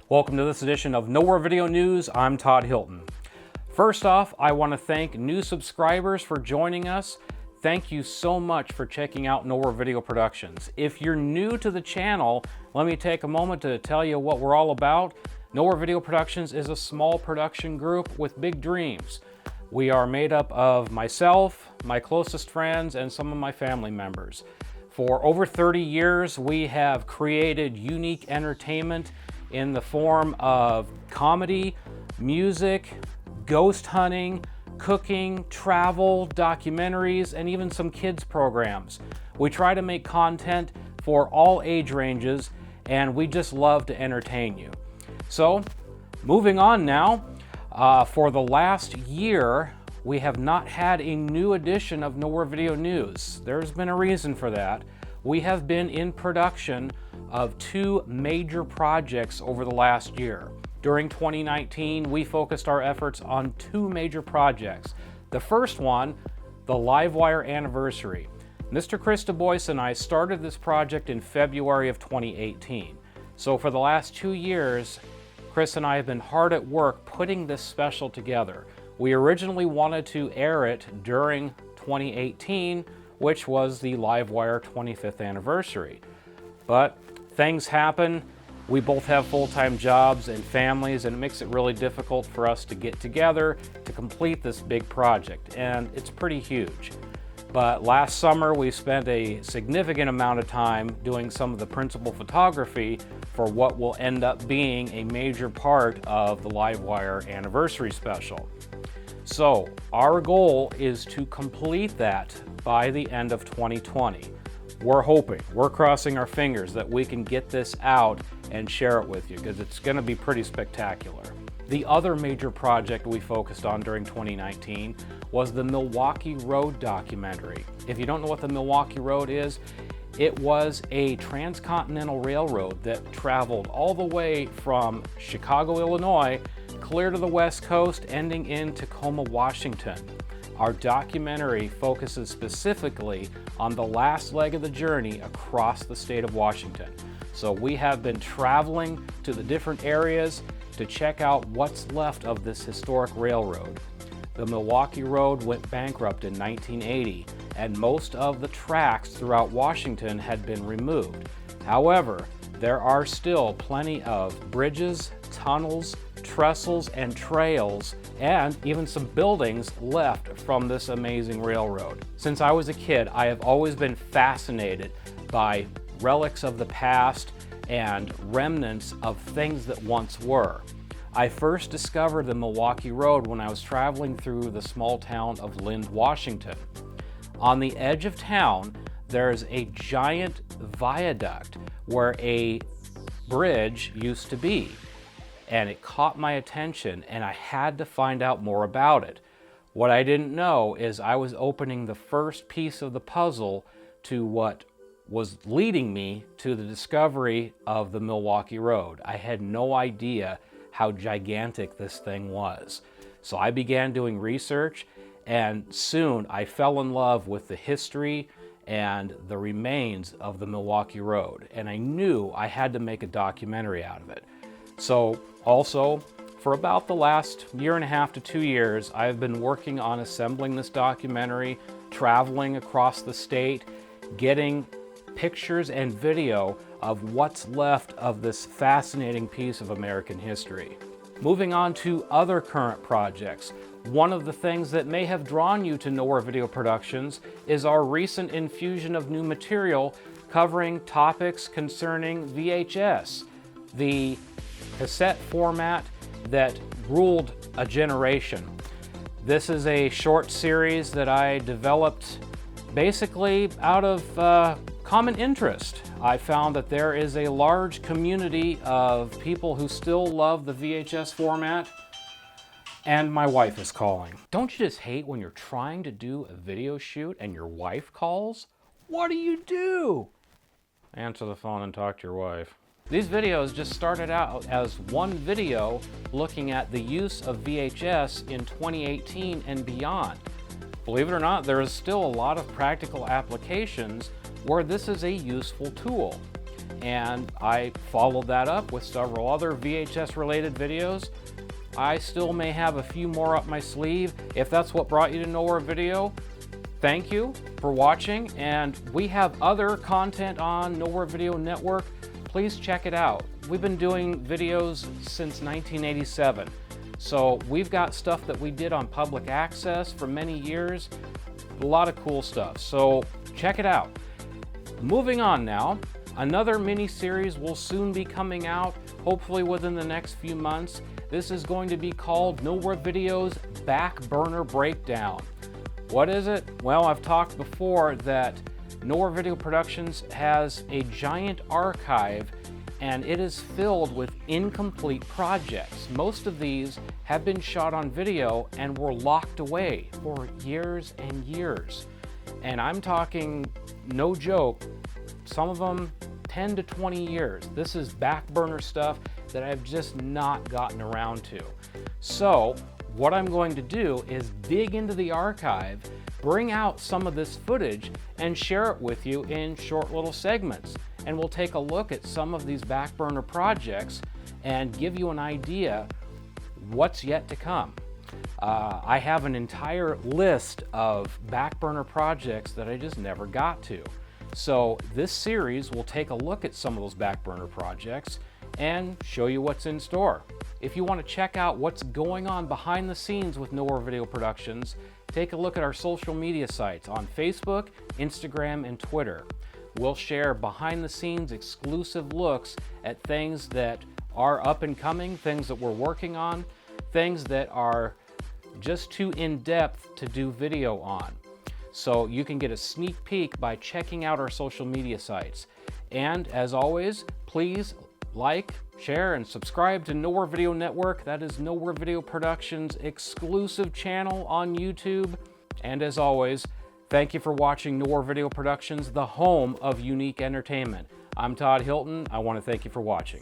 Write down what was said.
Welcome to this edition of Nowhere Video News. I'm Todd Hilton. First off, I want to thank new subscribers for joining us. Thank you so much for checking out Nowhere Video Productions. If you're new to the channel, let me take a moment to tell you what we're all about. Nowhere Video Productions is a small production group with big dreams. We are made up of myself, my closest friends, and some of my family members. For over 30 years, we have created unique entertainment in the form of comedy, music, ghost hunting, cooking, travel, documentaries, and even some kids programs. We try to make content for all age ranges, and we just love to entertain you. So, moving on now, for the last year, we have not had a new edition of Nowhere Video News. There's been a reason for that. We have been in production of two major projects over the last year. During 2019, we focused our efforts on two major projects. The first one, the Livewire Anniversary. Mr. Chris DuBois and I started this project in February of 2018. So for the last 2 years, Chris and I have been hard at work putting this special together. We originally wanted to air it during 2018, which was the Livewire 25th anniversary. But things happen. We both have full-time jobs and families, and it makes it really difficult for us to get together to complete this big project, and it's pretty huge. But last summer, we spent a significant amount of time doing some of the principal photography for what will end up being a major part of the Livewire Anniversary Special. So, our goal is to complete that by the end of 2020. We're crossing our fingers that we can get this out and share it with you, because it's going to be pretty spectacular. The other major project we focused on during 2019 was the Milwaukee Road Documentary. If you don't know what the Milwaukee Road is, it was a transcontinental railroad that traveled all the way from Chicago, Illinois, clear to the West Coast, ending in Tacoma, Washington. Our documentary focuses specifically on the last leg of the journey across the state of Washington. So we have been traveling to the different areas to check out what's left of this historic railroad. The Milwaukee Road went bankrupt in 1980, and most of the tracks throughout Washington had been removed. However, there are still plenty of bridges, tunnels, trestles, and trails, and even some buildings left from this amazing railroad. Since I was a kid, I have always been fascinated by relics of the past and remnants of things that once were. I first discovered the Milwaukee Road when I was traveling through the small town of Lind, Washington. On the edge of town, there's a giant viaduct where a bridge used to be, and it caught my attention, and I had to find out more about it. What I didn't know is I was opening the first piece of the puzzle to what was leading me to the discovery of the Milwaukee Road. I had no idea how gigantic this thing was. So I began doing research, and soon I fell in love with the history and the remains of the Milwaukee Road, and I knew I had to make a documentary out of it. So also, for about the last year and a half to 2 years, I've been working on assembling this documentary, traveling across the state, getting pictures and video of what's left of this fascinating piece of American history. Moving on to other current projects, one of the things that may have drawn you to Nowhere Video Productions is our recent infusion of new material covering topics concerning VHS, the cassette format that ruled a generation. This is a short series that I developed basically out of common interest. I found that there is a large community of people who still love the VHS format, and my wife is calling. Don't you just hate when you're trying to do a video shoot and your wife calls? What do? Answer the phone and talk to your wife. These videos just started out as one video looking at the use of VHS in 2018 and beyond. Believe it or not, there is still a lot of practical applications where this is a useful tool. and I followed that up with several other VHS related videos. I still may have a few more up my sleeve. If that's what brought you to Nowhere Video, thank you for watching, and we have other content on Nowhere Video Network. Please check it out. We've been doing videos since 1987, so we've got stuff that we did on public access for many years, a lot of cool stuff, so check it out. Moving on now, another mini-series will soon be coming out, hopefully within the next few months. This is going to be called Nowhere Video's Back Burner Breakdown. What is it? Well, I've talked before that Nowhere Video Productions has a giant archive, and it is filled with incomplete projects. Most of these have been shot on video and were locked away for years and years. And I'm talking, no joke, some of them 10 to 20 years. This is back burner stuff that I've just not gotten around to. So what I'm going to do is dig into the archive, bring out some of this footage, and share it with you in short little segments. And we'll take a look at some of these back burner projects and give you an idea what's yet to come. I have an entire list of back burner projects that I just never got to. So this series will take a look at some of those back burner projects and show you what's in store. If you want to check out what's going on behind the scenes with Nowhere Video Productions, take a look at our social media sites on Facebook, Instagram, and Twitter. We'll share behind the scenes exclusive looks at things that are up and coming, things that we're working on, things that are just too in-depth to do video on. So you can get a sneak peek by checking out our social media sites. And as always, please like, share, and subscribe to Nowhere Video Network. That is Nowhere Video Productions' exclusive channel on YouTube. And as always, thank you for watching Nowhere Video Productions, the home of unique entertainment. I'm Todd Hilton. I want to thank you for watching.